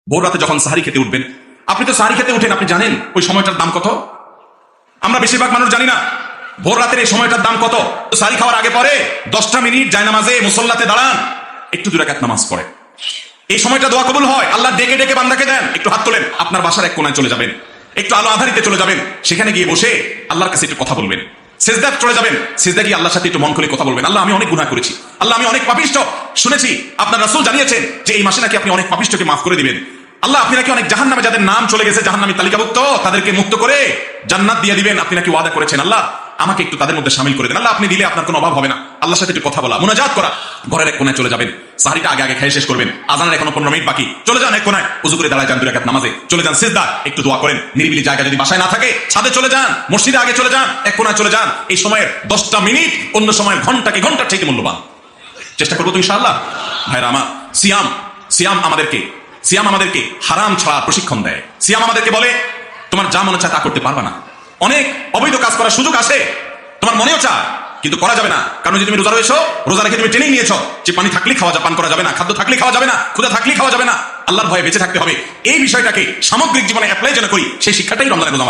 ভোর রাতে যখন সাহারি খেতে উঠবেন, আপনি তো সাহারি খেতে উঠেন, আপনি জানেন ওই সময়টার দাম কত? আমরা বেশিরভাগ মানুষ জানি না ভোর রাতের এই সময়টার দাম কত। তো সাহারি খাওয়ার আগে পরে 10টা মিনিট জায়নামাজে মুসল্লাতে দাঁড়ান, একটু 2 রাকাত নামাজ পড়ে। এই সময়টা দোয়া কবুল হয়। আল্লাহ ডেকে ডেকে বান্দাকে দেন। একটু হাত তোলেন, আপনার বাসার এক কোণায় চলে যাবেন, একটু আলো আধারিতে চলে যাবেন, সেখানে গিয়ে বসে আল্লাহর কাছে একটু কথা বলবেন। সেজদা চলে যাবেন, সেজদা গিয়ে আল্লাহর সাথে একটু মন খুলে কথা বলবেন। আল্লাহ, আমি অনেক গুনাহ করেছি, আল্লাহ আমি অনেক পাপিষ্ঠ। শুনেছি আপনার রাসূল জানিয়েছেন যে এই মাসে নাকি আপনি অনেক পাপিষ্ঠকে মাফ করে দিবেন। আল্লাহ, আপনি নাকি অনেক জাহান্নামে যাদের নাম চলে গেছে, জাহান্নামী তালিকাভুক্ত, তাদেরকে মুক্ত করে জান্নাত দিয়ে দিবেন, আপনি নাকি ওয়াদা করেছেন। আল্লাহ, আমাকে একটু তাদের মধ্যে শামিল করে দেন। আল্লাহ, আপনি দিলে আপনার কোনো অভাব হবে না। আল্লাহর সাথে একটু কথা বলা, মুনাজাত করা। ঘরের এক কোণায় চলে যাবেন, সাহারিটা আগে আগে খেয়ে শেষ করবেন, আজানের এখনো 15 মিনিট বাকি, চলে যান এক কোণায়, উযু করে দাঁড়ায় যান 2 রাকাত নামাজে, চলে যান সিজদা, একটু দোয়া করেন। নিরিবিলি জায়গা যদি বাসায় না থাকে, ছাদে চলে যান, মসজিদে আগে চলে যান, এক কোণায় চলে যান। এই সময়ের 10টা মিনিট অন্য সময়ের ঘন্টাকে ঘন্টার চাইতে মূল্যবান। চেষ্টা করবো তো ইনশাআল্লাহ। ভাইরা আমার, সিয়াম আমাদেরকে হারাম ছাড়া প্রশিক্ষণ দেয়। সিয়াম আমাদেরকে বলে তোমার যা মনে চায় তা করতে পারবা না। অনেক অবৈধ কাজ করার সুযোগ আছে, তোমার মনেও চায়, কিন্তু করা যাবে না। কারণ যদি তুমি রোজা রয়েছো, রোজা রেখে তুমি ট্রেনিং নিয়েছো যে পানি থাকলেই পান করা যাবে না, খাদ্য থাকলেই খাওয়া যাবে না, ক্ষুধা থাকলেই খাওয়া যাবে না, আল্লাহর ভয়ে বেঁচে থাকতে হবে। এই বিষয়টাকে সামগ্রিক জীবনে অ্যাপ্লাই যেন করি, সেই শিক্ষাটাই রমজানের রোজা।